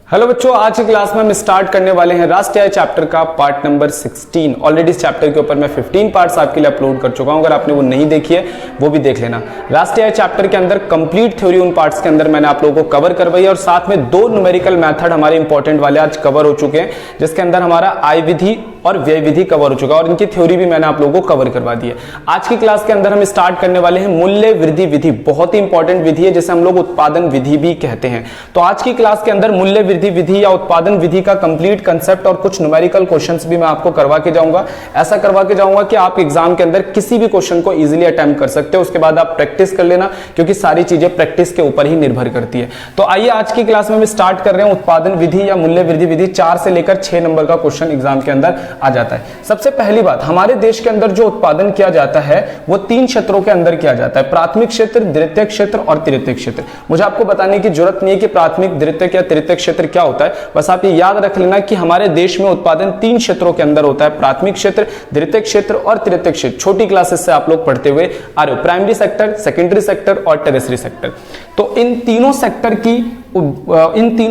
Hello बच्चों, आज की क्लास में हम स्टार्ट करने वाले हैं राष्ट्रीय आय चैप्टर का पार्ट नंबर 16। ऑलरेडी इस चैप्टर के ऊपर मैं 15 पार्ट्स आपके लिए अपलोड कर चुका हूं। अगर आपने वो नहीं देखी है वो भी देख लेना। राष्ट्रीय आय चैप्टर के अंदर कंप्लीट थ्योरी उन पार्ट्स के अंदर मैंने आप लोगों को कवर करवाई है और साथ में दो न्यूमेरिकल मेथड हमारे इंपॉर्टेंट वाले आज कवर हो चुके हैं, जिसके अंदर हमारा आय विधि और व्यय विधि कवर हो चुका है और इनकी थ्योरी भी मैंने आप लोगों को कवर करवा दी है। आज की क्लास के अंदर हम स्टार्ट करने वाले हैं मूल्य वृद्धि विधि। बहुत ही इंपॉर्टेंट विधि है जिसे हम लोग उत्पादन विधि भी कहते हैं। तो आज की क्लास के अंदर मूल्य वृद्धि विधि या उत्पादन विधि का कंप्लीट कंसेप्ट और कुछ न्यूमेरिकल क्वेश्चंस भी मैं आपको करवा के जाऊंगा। ऐसा करवा के जाऊंगा कि आप एग्जाम के अंदर किसी भी क्वेश्चन को इजीली अटेम्प्ट कर सकते हो। उसके बाद आप प्रैक्टिस कर लेना, क्योंकि सारी चीजें प्रैक्टिस के ऊपर ही निर्भर करती है। तो आइए आज की क्लास में हम स्टार्ट कर रहे हैं उत्पादन विधि या मूल्य वृद्धि विधि। 4 से लेकर 6 नंबर का क्वेश्चन एग्जाम के अंदर आ जाता है। सबसे पहली बात, हमारे देश के अंदर जो उत्पादन किया जाता है वो 3 क्षेत्रों के अंदर किया जाता है, प्राथमिक क्षेत्र, द्वितीयक क्षेत्र और तृतीयक क्षेत्र। मुझे आपको बताने की जरूरत नहीं है कि प्राथमिक, द्वितीयक या तृतीयक क्षेत्र क्या होता है। बस आप ये याद रख लेना कि हमारे देश में उत्पादन 3 क्षेत्रों के अंदर होता है, प्राथमिक क्षेत्र, द्वितीयक क्षेत्र और तृतीयक क्षेत्र। छोटी क्लासेस से आप लोग पढ़ते हुए आ रहे हो, प्राइमरी सेक्टर, सेकेंडरी सेक्टर और टेरेसरी सेक्टर। तो इन तीनों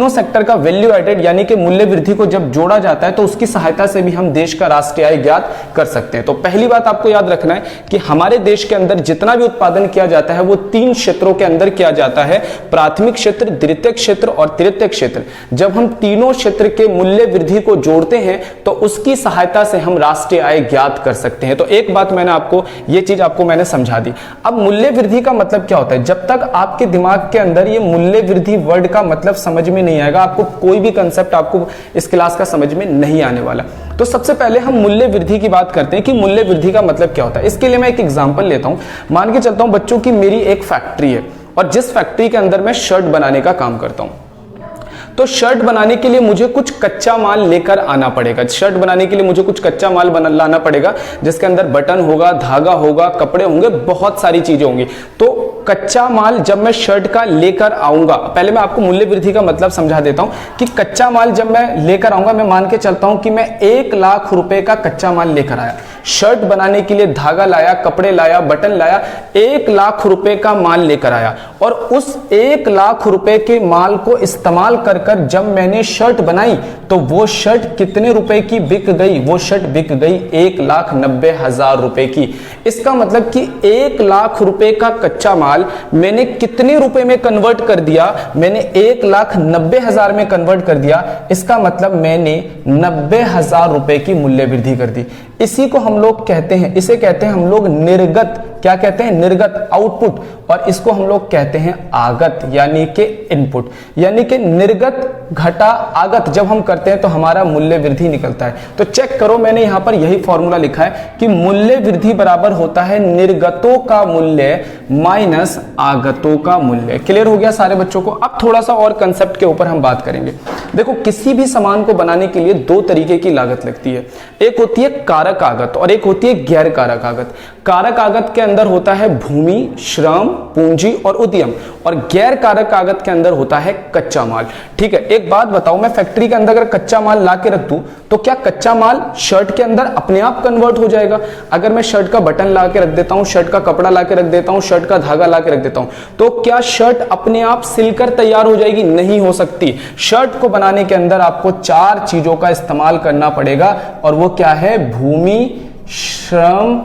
सेक्टर का वैल्यू एडेड यानी कि मूल्य वृद्धि को जब जोड़ा जाता है तो उसकी सहायता से भी हम देश का राष्ट्रीय आय ज्ञात कर सकते हैं। तो पहली बात आपको याद रखना है कि हमारे देश के अंदर जितना भी उत्पादन किया जाता है वो 3 क्षेत्रों के अंदर किया जाता है, प्राथमिक क्षेत्र, द्वितीयक क्षेत्र और तृतीयक क्षेत्र। जब हम तीनों क्षेत्र के मूल्य वृद्धि को जोड़ते हैं तो उसकी सहायता से हम राष्ट्रीय आय ज्ञात कर सकते हैं। तो एक बात ये चीज आपको मैंने समझा दी। अब मूल्य वृद्धि का मतलब क्या होता है? जब तक आपके दिमाग के अंदर ये मूल्य वृद्धि वर्ड का मतलब समझ में नहीं आएगा, आपको कोई भी कंसेप्ट आपको इस क्लास का समझ में नहीं आने वाला। तो सबसे पहले हम मूल्य वृद्धि की बात करते हैं कि मूल्य वृद्धि का मतलब क्या होता है। इसके लिए मैं एक एग्जांपल लेता हूं। मान के चलता हूं बच्चों की मेरी एक फैक्ट्री है और जिस फैक्ट्री के अंदर मैं शर्ट बनाने का काम करता हूं, तो शर्ट बनाने के लिए मुझे कुछ कच्चा माल लेकर आना पड़ेगा। शर्ट बनाने के लिए मुझे कुछ कच्चा माल लाना पड़ेगा, जिसके अंदर बटन होगा, धागा होगा, कपड़े होंगे, बहुत सारी चीजें होंगी। तो कच्चा माल जब मैं शर्ट का लेकर आऊंगा, पहले मैं आपको मूल्य वृद्धि का मतलब समझा देता हूं कि कच्चा माल जब मैं लेकर आऊंगा, मैं मान के चलता हूं कि मैं 1 लाख रुपए का कच्चा माल लेकर आया। शर्ट बनाने के लिए धागा लाया, कपड़े लाया, बटन लाया, 1 लाख रुपए का माल लेकर आया और उस 1 लाख रुपए के माल को इस्तेमाल कर जब मैंने शर्ट बनाई तो वो शर्ट कितने रुपए की बिक गई? वो शर्ट बिक गई 1,90,000 रुपए की। इसका मतलब कि 1 लाख रुपए का कच्चा माल मैंने कितने रुपए में कन्वर्ट कर दिया? मैंने 1,90,000 में कन्वर्ट कर दिया। इसका मतलब मैंने 90,000 रुपए की मूल्य वृद्धि कर दी। इसी को हम लोग कहते हैं, इसे कहते हैं हम लोग निर्गत। क्या कहते हैं? निर्गत, आउटपुट। और इसको हम लोग कहते हैं आगत यानी कि इनपुट। यानी कि निर्गत घटा आगत जब हम करते हैं तो हमारा मूल्य वृद्धि निकलता है। तो चेक करो, मैंने यहां पर यही फॉर्मूला लिखा है कि मूल्य वृद्धि बराबर होता है निर्गतों का मूल्य माइनस आगतों का मूल्य। क्लियर हो गया सारे बच्चों को? अब थोड़ा सा और कंसेप्ट के ऊपर हम बात करेंगे। देखो, किसी भी सामान को बनाने के लिए 2 तरीके की लागत लगती है। एक होती है कारक आगत और एक होती है गैर कारक आगत। कारक आगत के अंदर होता है भूमि, श्रम, पूंजी और उद्यम, और गैर कारक आगत के अंदर होता है कच्चा माल। ठीक है, एक बात बताओ, मैं फैक्ट्री के अंदर अगर कच्चा माल ला के रख दूं तो क्या कच्चा माल शर्ट के अंदर अपने आप कन्वर्ट हो जाएगा? अगर मैं शर्ट का बटन ला के रख देता हूं, शर्ट का कपड़ा ला के रख देता हूं, शर्ट का धागा ला के रख देता हूं, तो क्या शर्ट अपने आप सिलकर तैयार हो जाएगी? नहीं हो सकती। शर्ट को बनाने के अंदर आपको 4 चीजों का इस्तेमाल करना पड़ेगा, और वो क्या है? भूमि, श्रम,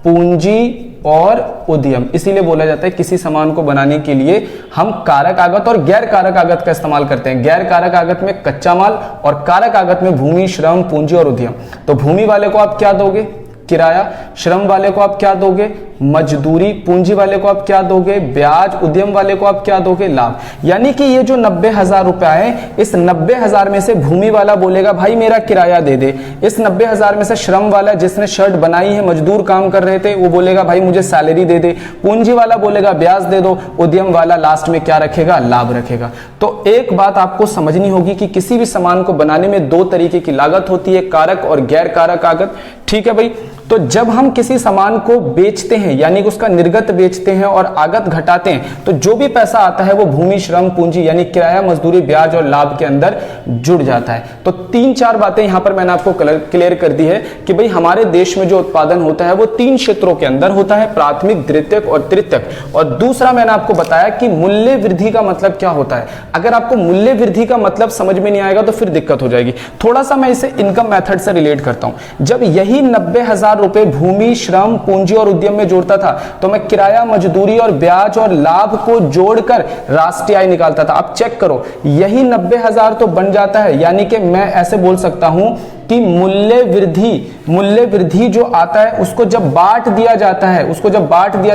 पूंजी और उद्यम। इसीलिए बोला जाता है किसी सामान को बनाने के लिए हम कारक आगत और गैर कारक आगत का इस्तेमाल करते हैं। गैर कारक आगत में कच्चा माल और कारक आगत में भूमि, श्रम, पूंजी और उद्यम। तो भूमि वाले को आप क्या दोगे? किराया। श्रम वाले को आप क्या दोगे? मजदूरी। पूंजी वाले को आप क्या दोगे? ब्याज। उद्यम वाले को आप क्या दोगे? लाभ। यानी कि ये जो 90,000 रुपए आए, इस 90,000 में से भूमि वाला बोलेगा भाई मेरा किराया दे दे। इस 90,000 में से श्रम वाला, जिसने शर्ट बनाई है, मजदूर काम कर रहे थे, वो बोलेगा भाई मुझे सैलरी दे दे। पूंजी वाला बोलेगा ब्याज दे दो। उद्यम वाला लास्ट में क्या रखेगा? लाभ रखेगा। तो एक बात आपको समझनी होगी कि किसी भी सामान को बनाने में 2 तरीके की लागत होती है, कारक और गैर कारक आगत। ठीक है भाई? तो जब हम किसी सामान को बेचते हैं यानी कि उसका निर्गत बेचते हैं और आगत घटाते हैं, तो जो भी पैसा आता है वो भूमि, श्रम, पूंजी यानी किराया, मजदूरी, ब्याज और लाभ के अंदर जुड़ जाता है। तो 3-4 बातें यहां पर मैंने आपको क्लियर कर दी है कि भाई हमारे देश में जो उत्पादन होता है वो 3 क्षेत्रों के अंदर होता है, प्राथमिक, द्वितीयक और तृतीयक। और दूसरा मैंने आपको बताया कि मूल्य वृद्धि का मतलब क्या होता है। अगर आपको मूल्य वृद्धि का मतलब समझ में नहीं आएगा तो फिर दिक्कत हो जाएगी। थोड़ा सा मैं इसे इनकम मेथड से रिलेट करता हूं। जब यही 90,000 रुपए भूमि, श्रम, पूंजी और उद्यम में जोड़ता था तो मैं किराया, मजदूरी और ब्याज और लाभ को जोड़कर राष्ट्रीय आय निकालता था। अब चेक करो, यही 90,000 तो बन जाता है, यानी कि मैं ऐसे बोल सकता हूं कि मूल्य वृद्धि जो आता है उसको जब बांट दिया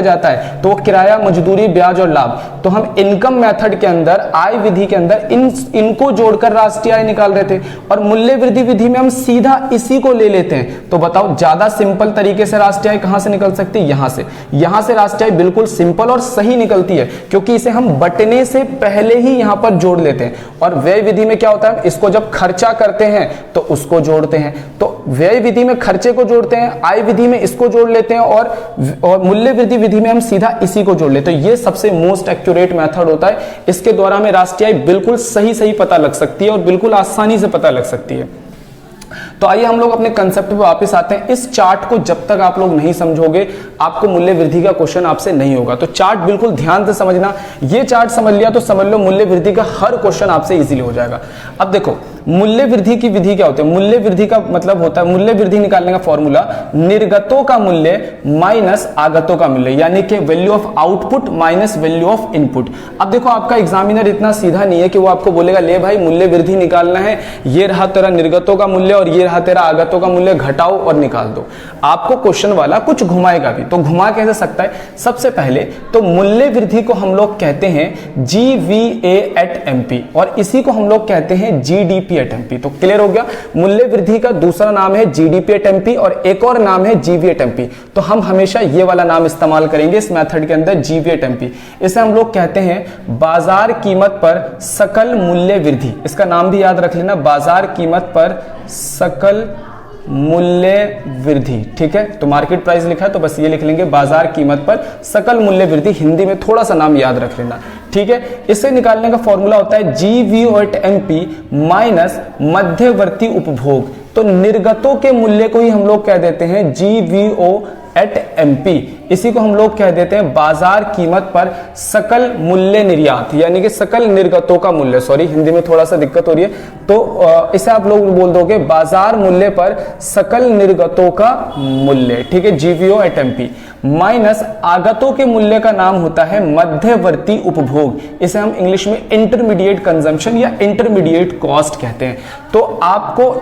जाता है तो किराया, मजदूरी, ब्याज और लाभ, तो हम इनकम मेथड के अंदर, आय विधि के अंदर इनको जोड़कर राष्ट्रीय आय निकाल रहे थे। और मूल्य वृद्धि विधि में हम सीधा इसी को ले लेते हैं। तो बताओ ज्यादा सिंपल तरीके से राष्ट्रीय आय कहां से निकल सकती है? यहां से राष्ट्रीय आय बिल्कुल सिंपल और सही निकलती है, क्योंकि इसे हम बटने से पहले ही यहां पर जोड़ लेते हैं। और व्यय विधि में क्या होता है, इसको जब खर्चा करते हैं तो उसको जोड़ते हैं। तो व्यय विधि में खर्चे को जोड़ते हैं, आय विधि में इसको जोड़ लेते हैं, और मूल्य वृद्धि विधि में हम सीधा इसी को जोड़ लेते हैं। तो ये सबसे मोस्ट एक्यूरेट मेथड होता है। इसके द्वारा हमें राष्ट्रीय आय बिल्कुल सही पता लग सकती है और बिल्कुल आसानी से पता लग सकती है। तो आइए हम लोग अपने कंसेप्ट पे वापस आते हैं। इस चार्ट को जब तक आप लोग नहीं समझोगे आपको मूल्य वृद्धि का क्वेश्चन आपसे नहीं होगा। तो चार्ट बिल्कुल ध्यान से समझना। ये चार्ट समझ लिया तो समझ लो मूल्य वृद्धि का हर क्वेश्चन आपसे इजीली हो जाएगा। अब देखो मूल्य वृद्धि की विधि क्या होती है। मूल्य वृद्धि का मतलब होता है, मूल्य वृद्धि निकालने का फॉर्मूला निर्गतों का मूल्य माइनस आगतों का मूल्य, यानी कि value of output minus value of input. अब देखो आपका एग्जामिनर इतना सीधा नहीं है कि वो आपको बोलेगा ले भाई मूल्य वृद्धि निकालना है, ये रहा तेरा निर्गतों का मूल्य और ये रहा तेरा आगतों का मूल्य, घटाओ और निकाल दो। आपको क्वेश्चन वाला कुछ घुमाएगा भी, तो घुमा कैसे सकता है। सबसे पहले तो मूल्य वृद्धि को हम लोग कहते हैं GVA@MP और इसी को हम लोग कहते हैं GDP@MP। तो क्लियर हो गया, मूल्य वृद्धि का दूसरा नाम है GDP@MP और एक और नाम है GVA@MP। तो हम हमेशा ये वाला नाम इस्तेमाल करेंगे इस मेथड के अंदर, GVA@MP। इसे हम लोग कहते हैं बाजार कीमत पर सकल मूल्य वृद्धि। इसका नाम भी याद रख लेना, बाजार कीमत पर सकल मूल्य वृद्धि। ठीक है, तो मार्केट प्राइस लिखा है तो बस ये लिख लेंगे बाजार कीमत पर सकल मूल्य वृद्धि। हिंदी में थोड़ा सा नाम याद रख लेना। ठीक है, इसे निकालने का फॉर्मूला होता है GVO@MP माइनस मध्यवर्ती उपभोग। तो निर्गतों के मूल्य को ही हम लोग कह देते हैं GVO@MP। इसी को हम लोग कह देते हैं बाजार कीमत पर सकल मूल्य निर्यात, यानी कि सकल निर्गतों का मूल्य। सॉरी, हिंदी में थोड़ा सा दिक्कत हो रही है, तो इसे आप लोग बोल दोगे बाजार मूल्य पर सकल निर्गतों का मूल्य। ठीक है, GVO@MP माइनस आगतों के मूल्य का नाम होता है मध्यवर्ती उपभोग। इसे हम इंग्लिश में इंटरमीडिएट कंजम्पशन या इंटरमीडिएट कॉस्ट कहते हैं। तो आपको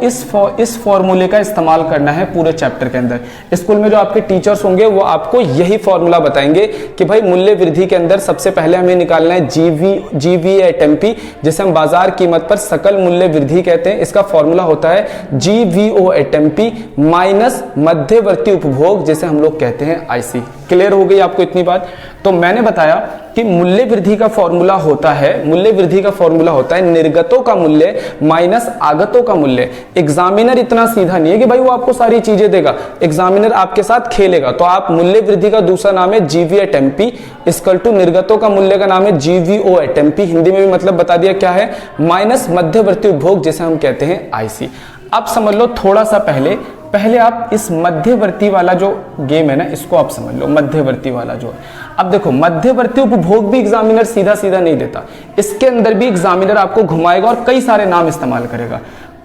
इस फॉर्मूले का इस्तेमाल करना है पूरे चैप्टर के अंदर। स्कूल में जो आपके टीचर्स होंगे वो आपको यही फॉर्मूला बताएंगे कि भाई मूल्य वृद्धि के अंदर सबसे पहले हमें निकालना है GVA@MP, जिसे हम बाजार कीमत पर सकल मूल्य वृद्धि कहते हैं। इसका फॉर्मूला होता है GVO@MP माइनस मध्यवर्ती उपभोग, जिसे हम लोग कहते हैं IC। क्लियर हो गई आपको इतनी बात। तो मैंने बताया कि मूल्य वृद्धि का फॉर्मूला होता है निर्गतों का मूल्य माइनस आगतों का मूल्य। एग्जामिनर इतना सीधा नहीं है कि भाई वो आपको सारी चीजें देगा, एग्जामिनर आपके साथ खेलेगा। तो आप मूल्य वृद्धि का दूसरा नाम है GVA@MP इक्वल टू निर्गतों का मूल्य का नाम है GVO@MP। हिंदी में भी मतलब बता दिया क्या है, माइनस मध्यवर्ती उपभोग, जिसे हम कहते हैं IC। अब समझ लो थोड़ा सा पहले आप इस मध्यवर्ती वाला जो गेम है ना, इसको आप समझ लो। मध्यवर्ती वाला जो है, अब देखो मध्यवर्ती उपभोग भी एग्जामिनर सीधा नहीं देता, इसके अंदर भी एग्जामिनर आपको घुमाएगा और कई सारे नाम इस्तेमाल करेगा।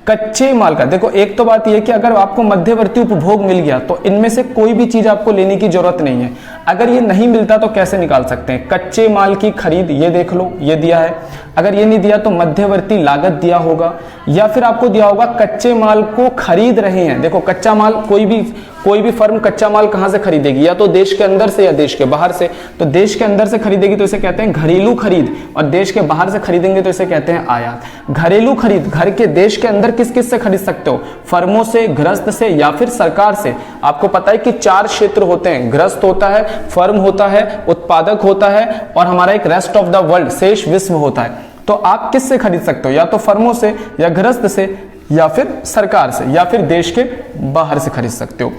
कच्चे माल का देखो, एक तो बात यह कि अगर आपको मध्यवर्ती उपभोग मिल गया तो इनमें से कोई भी चीज आपको लेने की जरूरत नहीं है। अगर ये नहीं मिलता तो कैसे निकाल सकते हैं। कच्चे माल की खरीद, ये देख लो, ये दिया है। अगर ये नहीं दिया तो मध्यवर्ती लागत दिया होगा, या फिर आपको दिया होगा कच्चे माल को खरीद रहे हैं। देखो कच्चा माल कोई भी फर्म कच्चा माल कहां से खरीदेगी, या तो देश के अंदर से या देश के बाहर से। तो देश के अंदर से खरीदेगी तो इसे कहते हैं घरेलू खरीद, और देश के बाहर से खरीदेंगे तो इसे कहते हैं आयात। घरेलू खरीद घर के देश के अंदर किस से खरीद सकते हो, फर्मों से, गृहस्थ से या फिर सरकार से। आपको पता है कि 4 क्षेत्र होते हैं, गृहस्थ होता है, फर्म होता है, उत्पादक होता है और हमारा एक रेस्ट ऑफ द वर्ल्ड शेष विश्व होता है। तो आप किस से खरीद सकते हो, या तो फर्मों से या गृहस्थ से या फिर सरकार से या फिर देश के बाहर से खरीद सकते हो।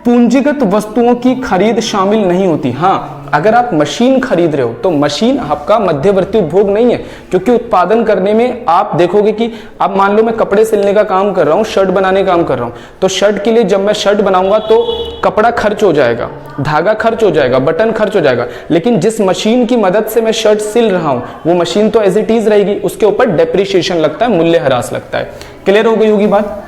पूंजीगत वस्तुओं की खरीद शामिल नहीं होती। हाँ, अगर आप मशीन खरीद रहे हो तो मशीन आपका मध्यवर्ती उपभोग नहीं है, क्योंकि उत्पादन करने में आप देखोगे कि अब मान लो मैं कपड़े सिलने का काम कर रहा हूं, शर्ट बनाने का काम कर रहा हूं, तो शर्ट के लिए जब मैं शर्ट बनाऊंगा तो कपड़ा खर्च हो जाएगा, धागा खर्च हो जाएगा, बटन खर्च हो जाएगा, लेकिन जिस मशीन की मदद से मैं शर्ट सिल रहा हूं वो मशीन तो एज इट इज रहेगी, उसके ऊपर डेप्रिसिएशन लगता है, मूल्यह्रास लगता है। क्लियर हो गई होगी बात।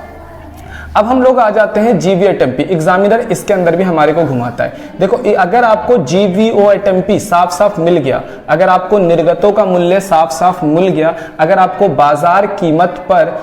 अब हम लोग आ जाते हैं जीवीएटएमपी। एग्जामिनर इसके अंदर भी हमारे को घुमाता है। देखो, अगर आपको जीवीओएटएमपी साफ साफ मिल गया, अगर आपको निर्गतों का मूल्य साफ साफ मिल गया, अगर आपको बाजार कीमत पर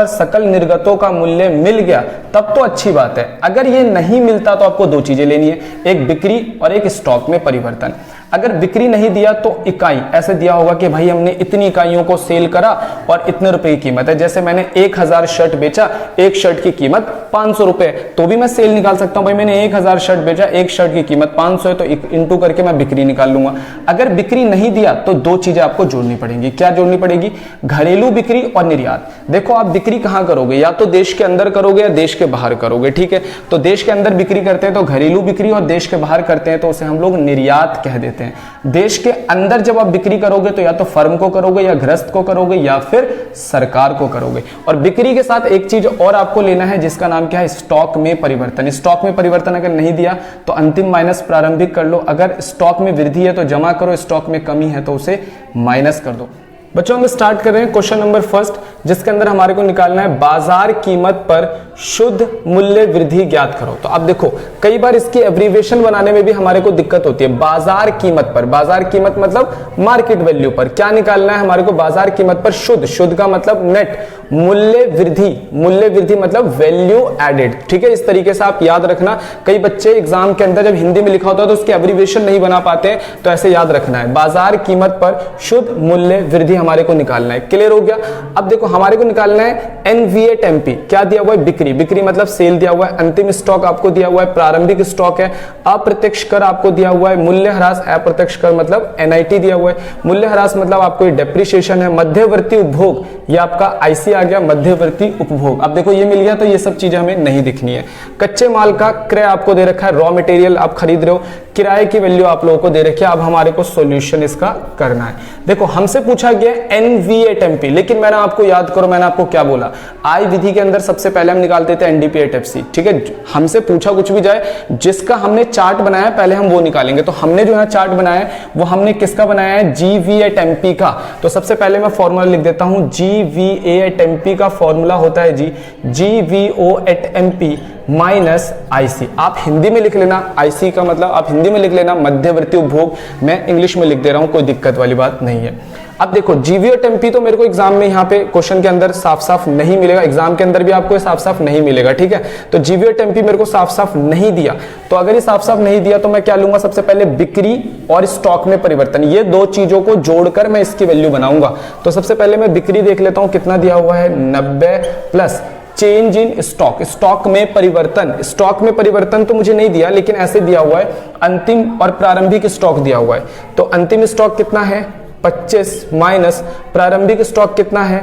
सकल निर्गतों का मूल्य मिल गया, तब तो अच्छी बात है। अगर ये नहीं मिलता तो आपको दो चीजें लेनी है, एक बिक्री और एक स्टॉक में परिवर्तन। अगर बिक्री नहीं दिया तो इकाई, ऐसे दिया होगा कि भाई हमने इतनी इकाइयों को सेल करा और इतने रुपए की कीमत है। जैसे मैंने 1000 शर्ट बेचा, एक शर्ट की कीमत 500 रुपए, तो भी मैं सेल निकाल सकता हूं, भाई मैंने 1000 शर्ट बेचा, एक शर्ट की कीमत 500 है, तो इंटू करके मैं बिक्री निकाल लूंगा। अगर बिक्री नहीं दिया तो दो चीजें आपको जोड़नी पड़ेंगी। क्या जोड़नी पड़ेगी? घरेलू बिक्री और निर्यात। देखो, आप बिक्री कहां करोगे, या तो देश के अंदर करोगे या देश के बाहर करोगे, ठीक है। तो देश के अंदर बिक्री करते हैं तो घरेलू बिक्री, और देश के बाहर करते हैं तो उसे हम लोग निर्यात कह देते हैं। देश के अंदर जब आप बिक्री करोगे तो या तो फर्म को करोगे, या गृहस्थ को करोगे, या फिर सरकार को करोगे। और बिक्री के साथ एक चीज और आपको लेना है जिसका नाम क्या है? स्टॉक में परिवर्तन। स्टॉक में परिवर्तन अगर नहीं दिया तो अंतिम माइनस प्रारंभिक कर लो। अगर स्टॉक में वृद्धि है तो जमा करो, स्टॉक में कमी है तो उसे माइनस कर दो। बच्चों, हम स्टार्ट कर रहे हैं क्वेश्चन नंबर फर्स्ट, जिसके अंदर हमारे को निकालना है बाजार कीमत पर शुद्ध मूल्य वृद्धि ज्ञात करो। तो अब देखो, कई बार इसकी एब्रीविएशन बनाने में भी हमारे को दिक्कत होती है। बाजार कीमत पर, बाजार कीमत मतलब मार्केट वैल्यू पर क्या निकालना है हमारे को? बाजार कीमत पर शुद्ध, शुद्ध का मतलब नेट, मूल्य वृद्धि, मूल्य वृद्धि मतलब वैल्यू एडेड, ठीक है। इस तरीके से आप याद रखना। कई बच्चे एग्जाम के अंदर जब हिंदी में लिखा होता है तो उसकी एब्रीविएशन नहीं बना पाते हैं, तो ऐसे याद रखना है। बाजार कीमत पर शुद्ध मूल्य वृद्धि हमारे को निकालना है। क्लियर हो गया। अब देखो, हमारे को निकालना है एनवीएटएमपी। क्या दिया हुआ है? बिक्री, बिक्री मतलब सेल दिया हुआ है। अंतिम स्टॉक आपको दिया हुआ है, प्रारंभिक स्टॉक है। अप्रत्यक्ष कर आपको दिया हुआ है, मूल्यह्रास, अप्रत्यक्ष कर मतलब एनआईटी दिया हुआ है। मूल्यह्रास मतलब आपको डेप्रिसिएशन है। मध्यवर्ती उपभोग, ये आपका आईसी आ गया, मध्यवर्ती उपभोग। अब देखो, ये मिल गया तो ये सब चीजें हमें नहीं दिखनी है। कच्चे माल का क्रय आपको दे रखा है, रॉ मटेरियल आप खरीद रहे हो, किराए की वैल्यू आप लोगों को दे रखी है। अब हमारे को सॉल्यूशन इसका करना है। देखो, हमसे पूछा गया एनवीएटएमपी, लेकिन मैंने आपको याद करो, मैंने आपको क्या बोला? आई विधि के अंदर सबसे पहले हम निकालते थे एनडीपीएटएफसी, ठीक है। हमसे पूछा कुछ भी जाए, जिसका हमने चार्ट बनाया पहले हम वो निकालेंगे। तो हमने जो है चार्ट बनाया है वो हमने किसका बनाया है? जीवीएटएमपी का। तो सबसे पहले मैं फॉर्मूला लिख देता हूं। जीवीएटएमपी का फॉर्मूला होता है जी जीवीओएटएमपी माइनस आईसी। आप हिंदी में लिख लेना, आईसी का मतलब आप हिंदी में लिख लेना मध्यवर्ती उपभोग, मैं इंग्लिश में लिख दे रहा हूं, कोई दिक्कत वाली बात नहीं है। अब देखो, जीवीओएटएमपी तो मेरे को एग्जाम में यहाँ पे क्वेश्चन के अंदर साफ साफ नहीं मिलेगा, एग्जाम के अंदर भी आपको साफ साफ नहीं मिलेगा, ठीक है। तो जीवीओएटएमपी मेरे को साफ साफ नहीं दिया, तो अगर ये साफ साफ नहीं दिया तो मैं क्या लूंगा? सबसे पहले बिक्री और स्टॉक में परिवर्तन, ये दो चीजों को जोड़कर मैं इसकी वैल्यू बनाऊंगा। तो सबसे पहले मैं बिक्री देख लेता हूं, कितना दिया हुआ है? 90 plus change in stock, stock में परिवर्तन। स्टॉक में परिवर्तन तो मुझे नहीं दिया, लेकिन ऐसे दिया हुआ है अंतिम और प्रारंभिक स्टॉक दिया हुआ है। तो अंतिम स्टॉक कितना है? 25 माइनस प्रारंभिक स्टॉक कितना है?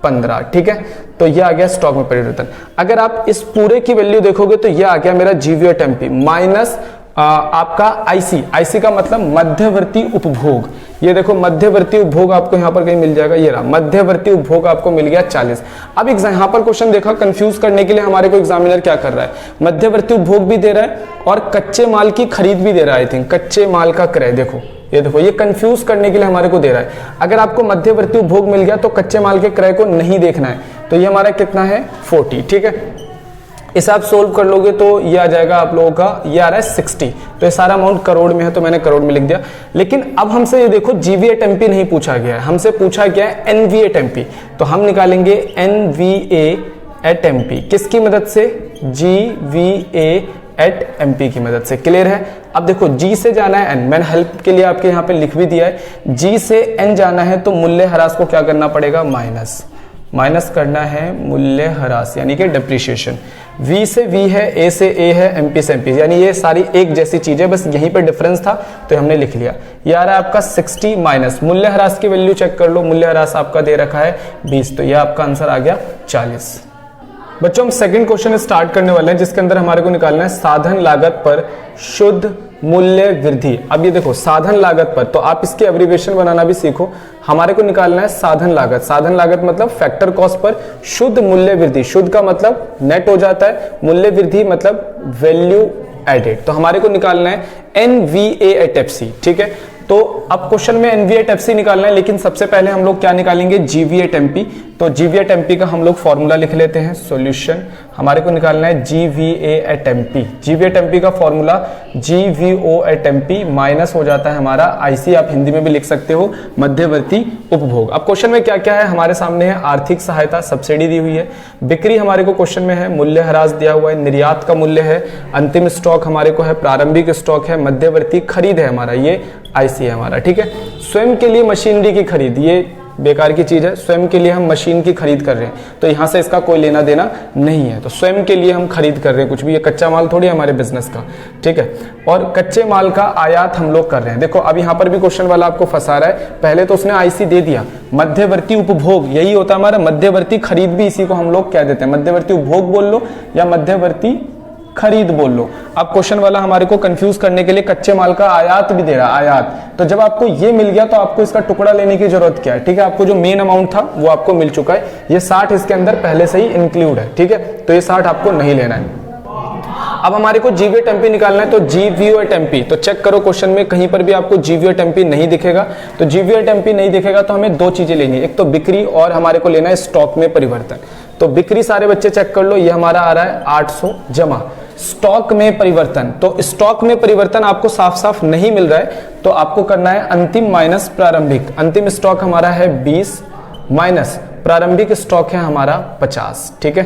15, ठीक है। तो ये आ गया स्टॉक में परिवर्तन। अगर आप इस पूरे की वैल्यू देखोगे तो ये आ गया मेरा जीवीओएटएमपी माइनस आपका आईसी, आईसी का मतलब मध्यवर्ती उपभोग। ये देखो, मध्यवर्ती उपभोग आपको यहां पर कहीं मिल जाएगा, ये रहा मध्यवर्ती उपभोग आपको मिल गया 40। अब यहां पर क्वेश्चन देखा, कंफ्यूज करने के लिए हमारे को एग्जामिनर क्या कर रहा है? मध्यवर्ती उपभोग भी दे रहा है और कच्चे माल की खरीद भी दे रहा है। आई थिंक कच्चे माल का क्रय, देखो ये देखो, ये कंफ्यूज करने के लिए हमारे को दे रहा है। अगर आपको मध्यवर्ती उपभोग मिल गया तो कच्चे माल के क्रय को नहीं देखना है। तो ये हमारा कितना है? 40, ठीक है। इसे आप सोल्व कर लोगे तो ये आ जाएगा आप लोगों का, ये आ रहा है 60। तो ये सारा अमाउंट करोड़ में है तो मैंने करोड़ में लिख दिया। लेकिन अब हमसे ये देखो, जीवीएटएमपी नहीं पूछा गया है, हमसे पूछा गया है एनवीएटएमपी। तो हम निकालेंगे एनवीएटएमपी किसकी मदद से? जीवीएटएमपी की मदद से। क्लियर है। अब देखो, जी से जाना है एन, मैंने हेल्प के लिए आपके यहाँ पे लिख भी दिया है। जी से एन जाना है तो मूल्यह्रास को क्या करना पड़ेगा? माइनस करना है मूल्यह्रास, यानी कि डेप्रिसिएशन। V से V है, A से A है, MP से MP, यानी ये सारी एक जैसी चीज है, बस यहीं पे डिफरेंस था तो हमने लिख लिया। ये आ रहा है आपका 60 माइनस मूल्यह्रास की वैल्यू चेक कर लो, मूल्यह्रास आपका दे रखा है 20, तो ये आपका आंसर आ गया 40। बच्चों हम सेकंड क्वेश्चन स्टार्ट करने वाले हैं जिसके अंदर हमारे को निकालना है साधन लागत पर शुद्ध मूल्य वृद्धि। अब ये देखो साधन लागत पर, तो आप इसकी एब्रिविएशन बनाना भी सीखो। हमारे को निकालना है साधन लागत, साधन लागत मतलब फैक्टर कॉस्ट पर शुद्ध मूल्य वृद्धि। शुद्ध का मतलब नेट हो जाता है, मूल्य वृद्धि मतलब वैल्यू एडेड। तो हमारे को निकालना है NVA@FC, ठीक है। तो अब क्वेश्चन में NVA@FC निकालना है, लेकिन सबसे पहले हम लोग क्या निकालेंगे, GVA@MP। तो GVA@MP का हम लोग फॉर्मूला लिख लेते हैं। सॉल्यूशन हमारे को निकालना है GVA@MP। GVA@MP का फॉर्मूला GVO@MP माइनस हो जाता है हमारा IC, आप हिंदी में भी लिख सकते हो, मध्यवर्ती उपभोग। अब क्वेश्चन में क्या क्या है हमारे सामने है, आर्थिक सहायता सब्सिडी दी हुई है, बिक्री हमारे को क्वेश्चन में है, मूल्य ह्रास दिया हुआ है, निर्यात का मूल्य है, अंतिम स्टॉक हमारे को है, प्रारंभिक स्टॉक है, मध्यवर्ती खरीद है हमारा, ये IC है हमारा, ठीक है। स्वयं के लिए मशीनरी की खरीद, ये बेकार की चीज है, स्वयं के लिए हम मशीन की खरीद कर रहे हैं तो यहां से इसका कोई लेना देना नहीं है। तो स्वयं के लिए हम खरीद कर रहे हैं कुछ भी, ये कच्चा माल थोड़ी हमारे बिजनेस का, ठीक है। और कच्चे माल का आयात हम लोग कर रहे हैं। देखो अब यहां पर भी क्वेश्चन वाला आपको फंसा रहा है, पहले तो उसने IC दे दिया, मध्यवर्ती उपभोग यही होता है हमारा, मध्यवर्ती खरीद भी इसी को हम लोग कह देते हैं, मध्यवर्ती उपभोग बोल लो या मध्यवर्ती खरीद बोल लो। अब क्वेश्चन वाला हमारे को कंफ्यूज करने के लिए कच्चे माल का आयात भी दे रहा है, आयात। तो जब आपको ये मिल गया तो आपको इसका टुकड़ा लेने की जरूरत क्या है, ठीक है। आपको जो मेन अमाउंट था वो आपको मिल चुका है, ये 60 इसके अंदर पहले से ही इंक्लूड है, ठीक है। तो ये 60 आपको नहीं लेना है। अब हमारे को GVA@MP निकालना है, तो GVO@MP, तो चेक करो क्वेश्चन में कहीं पर भी आपको GVO@MP नहीं दिखेगा। तो GVO@MP नहीं दिखेगा तो हमें दो चीजें लेनी है, एक तो बिक्री और हमारे को लेना है स्टॉक में परिवर्तन। तो बिक्री सारे बच्चे चेक कर लो, ये हमारा आ रहा है 800 जमा स्टॉक में परिवर्तन। तो स्टॉक में परिवर्तन आपको साफ साफ नहीं मिल रहा है, तो आपको करना है अंतिम माइनस प्रारंभिक। अंतिम स्टॉक हमारा है 20 माइनस प्रारंभिक स्टॉक है हमारा 50, ठीक है।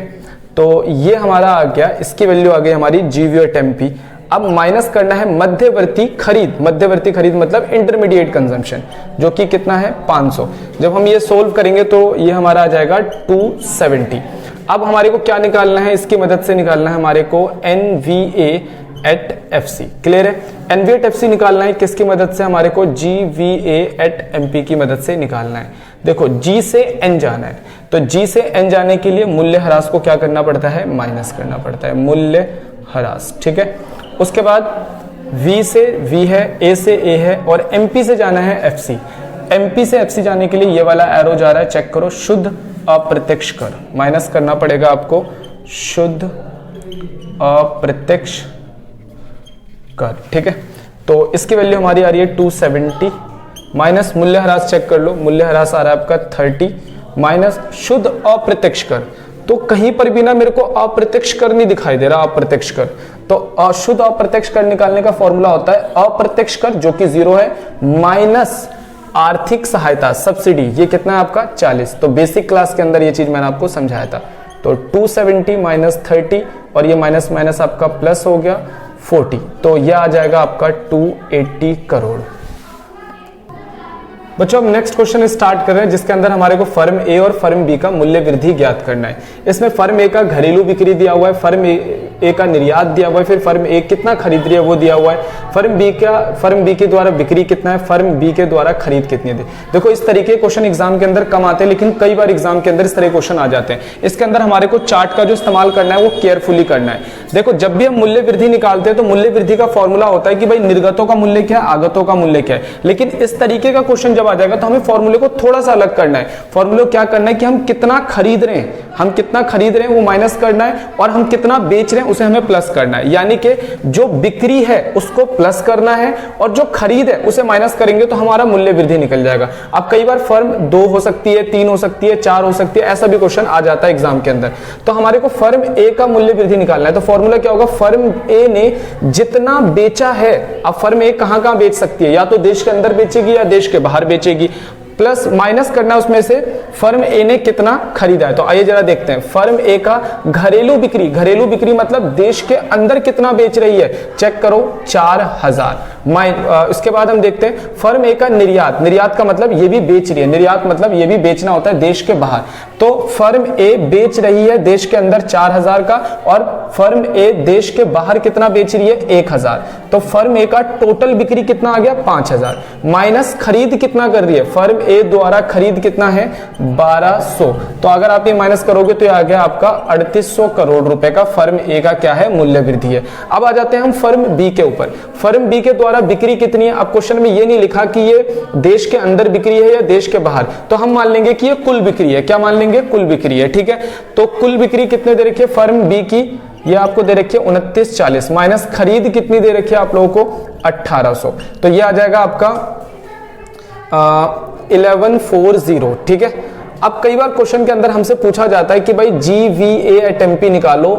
तो ये हमारा आ गया, इसकी वैल्यू आ गई हमारी GVO@MP। अब माइनस करना है मध्यवर्ती खरीद, मध्यवर्ती खरीद मतलब इंटरमीडिएट कंजम्पशन, जो कि कितना है 500। जब हम ये सोल्व करेंगे तो ये हमारा आ जाएगा 270। अब हमारे को क्या निकालना है, इसकी मदद से निकालना है हमारे को NVA@FC, क्लियर है। NVA@FC निकालना है किसकी मदद से, हमारे को GVA@MP की मदद से निकालना है। देखो G से N जाना है, तो G से N जाने के लिए मूल्य ह्रास को क्या करना पड़ता है, माइनस करना पड़ता है, मूल्य ह्रास, ठीक है। उसके बाद V से V है, A से A है, और MP से जाना है FC। MP से FC जाने के लिए ये वाला एरो जा रहा है, चेक करो, शुद्ध अप्रत्यक्ष कर, माइनस करना पड़ेगा आपको शुद्ध अप्रत्यक्ष कर, ठीक है। तो इसकी वैल्यू हमारी आ रही है 270 माइनस मूल्य ह्रास, चेक कर लो, मूल्य ह्रास आ रहा है आपका 30 माइनस शुद्ध अप्रत्यक्ष कर। तो कहीं पर भी ना मेरे को अप्रत्यक्ष कर नहीं दिखाई दे रहा, अप्रत्यक्ष कर। तो अशुद्ध अप्रत्यक्ष कर निकालने का फॉर्मूला होता है अप्रत्यक्ष कर जो कि 0 है माइनस आर्थिक सहायता सब्सिडी, ये कितना है आपका 40। तो बेसिक क्लास के अंदर ये चीज मैंने आपको समझाया था। तो 270 माइनस 30 और ये माइनस माइनस आपका प्लस हो गया 40, तो ये आ जाएगा आपका 280 करोड़। बच्चों अब नेक्स्ट क्वेश्चन स्टार्ट कर रहे हैं जिसके अंदर हमारे को फर्म ए और फर्म बी का मूल्य वृद्धि ज्ञात करना है। इसमें फर्म ए का घरेलू बिक्री दिया हुआ है, फर्म ए का निर्यात दिया हुआ है, फिर फर्म ए कितना खरीद रही है वो दिया हुआ है, फर्म बी के द्वारा बिक्री कितना है, फर्म बी के द्वारा खरीद कितनी है। देखो इस तरीके क्वेश्चन एग्जाम के अंदर कम आते हैं, लेकिन कई बार एग्जाम के अंदर इस तरह क्वेश्चन आ जाते हैं। इसके अंदर हमारे को चार्ट का जो इस्तेमाल करना है वो केयरफुली करना है। देखो जब भी हम मूल्य वृद्धि निकालते हैं तो मूल्य वृद्धि का फॉर्मूला होता है कि भाई निर्गतों का मूल्य क्या है, आगतों का मूल्य क्या है। लेकिन इस तरीके का क्वेश्चन जब आ जाएगा तो हमें फॉर्मूले को थोड़ा सा अलग करना है। फॉर्मूले क्या करना है कि हम कितना खरीद रहे हैं, हम कितना खरीद रहे हैं वो माइनस करना है, और हम कितना बेच रहे हैं उसे हमें प्लस करना है। यानी कि जो बिक्री है उसको प्लस करना है और जो खरीद है उसे माइनस करेंगे तो हमारा मूल्य वृद्धि निकल जाएगा। अब कई बार फर्म 2 हो सकती है, 3 हो सकती है, 4 हो सकती है, ऐसा भी क्वेश्चन आ जाता है एग्जाम के अंदर। तो हमारे को फर्म ए का मूल्य वृद्धि निकालना है। तो फॉर्मूला क्या होगा, फर्म ए ने जितना बेचा है, अब फर्म ए कहां बेच सकती है, या तो देश के अंदर बेचेगी या देश के बाहर बेचेगी, प्लस माइनस करना उसमें से फर्म ए ने कितना खरीदा है। तो आइए जरा देखते हैं फर्म ए का घरेलू बिक्री, घरेलू बिक्री मतलब देश के अंदर कितना बेच रही है, चेक करो 4000। इसके बाद हम देखते हैं फर्म ए का निर्यात, निर्यात का मतलब ये भी बेच रही है, निर्यात मतलब ये भी बेचना होता है देश के बाहर। तो फर्म ए बेच रही है देश के अंदर 4000 का, और फर्म ए देश के बाहर कितना बेच रही है, 1000, तो फर्म ए का टोटल बिक्री कितना आ गया, 5000, माइनस खरीद कितना कर रही है, फर्म ए द्वारा खरीद कितना है, 1200, तो अगर आप ये माइनस करोगे तो ये आ गया आपका 3800 करोड़ रुपए का फर्म ए का क्या है, मूल्य वृद्धि है। अब आ जाते हैं हम फर्म बी के ऊपर। फर्म बी के द्वारा बिक्री कितनी है, अब क्वेश्चन में ये नहीं लिखा कि ये देश के अंदर बिक्री है या देश के बाहर, तो हम मान लेंगे कि ये कुल बिक्री है। क्या मान लेंगे, कुल बिक्री है, ठीक है। तो कुल बिक्री कितने दे रखी है फर्म बी की, ये आपको दे रखी है 2940, माइनस खरीद कितनी दे रखी है आप लोगों को, 1800, तो ये आ जाएगा आपका 1140, ठीक है। अब कई बार क्वेश्चन के अंदर हमसे पूछा जाता है कि भाई GVA एट MP निकालो,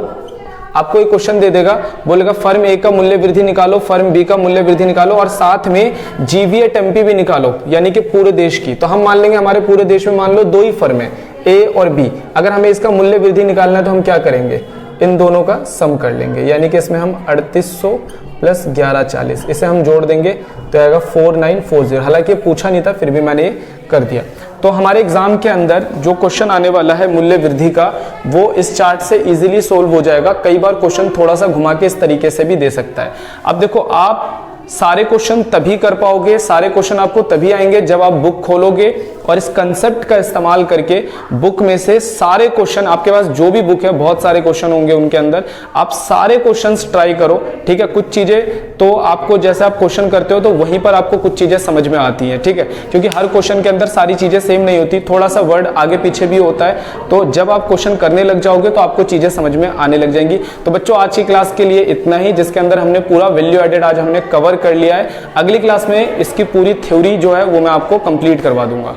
आपको एक क्वेश्चन दे देगा, बोलेगा फर्म ए का मूल्य वृद्धि निकालो, फर्म बी का मूल्य वृद्धि निकालो और साथ में GVA एट MP भी निकालो, यानी कि पूरे देश की। तो हम मान लेंगे हमारे पूरे देश में मान लो 2 ही फर्म है, ए और बी। अगर हमें इसका मूल्य वृद्धि निकालना है तो हम क्या करेंगे, इन दोनों का सम कर लेंगे, यानी कि इसमें हम 3800 प्लस 1140 इसे हम जोड़ देंगे तो आएगा 4940। हालांकि पूछा नहीं था फिर भी मैंने ये कर दिया। तो हमारे एग्जाम के अंदर जो क्वेश्चन आने वाला है मूल्य वृद्धि का, वो इस चार्ट से इजीली सोल्व हो जाएगा। कई बार क्वेश्चन थोड़ा सा घुमा के इस तरीके से भी दे सकता है। अब देखो, आप सारे क्वेश्चन तभी कर पाओगे, सारे क्वेश्चन आपको तभी आएंगे जब आप बुक खोलोगे और इस कंसेप्ट का इस्तेमाल करके बुक में से सारे क्वेश्चन, आपके पास जो भी बुक है बहुत सारे क्वेश्चन होंगे उनके अंदर, आप सारे क्वेश्चंस ट्राई करो, ठीक है। कुछ चीजें तो आपको जैसे आप क्वेश्चन करते हो तो वहीं पर आपको कुछ चीजें समझ में आती हैं, ठीक है, क्योंकि हर क्वेश्चन के अंदर सारी चीजें सेम नहीं होती, थोड़ा सा वर्ड आगे पीछे भी होता है। तो जब आप क्वेश्चन करने लग जाओगे तो आपको चीजें समझ में आने लग जाएंगी। तो बच्चों, आज की क्लास के लिए इतना ही, जिसके अंदर हमने पूरा वैल्यू एडेड आज हमने कवर कर लिया है। अगली क्लास में इसकी पूरी थ्योरी जो है वो मैं आपको कंप्लीट करवा दूंगा।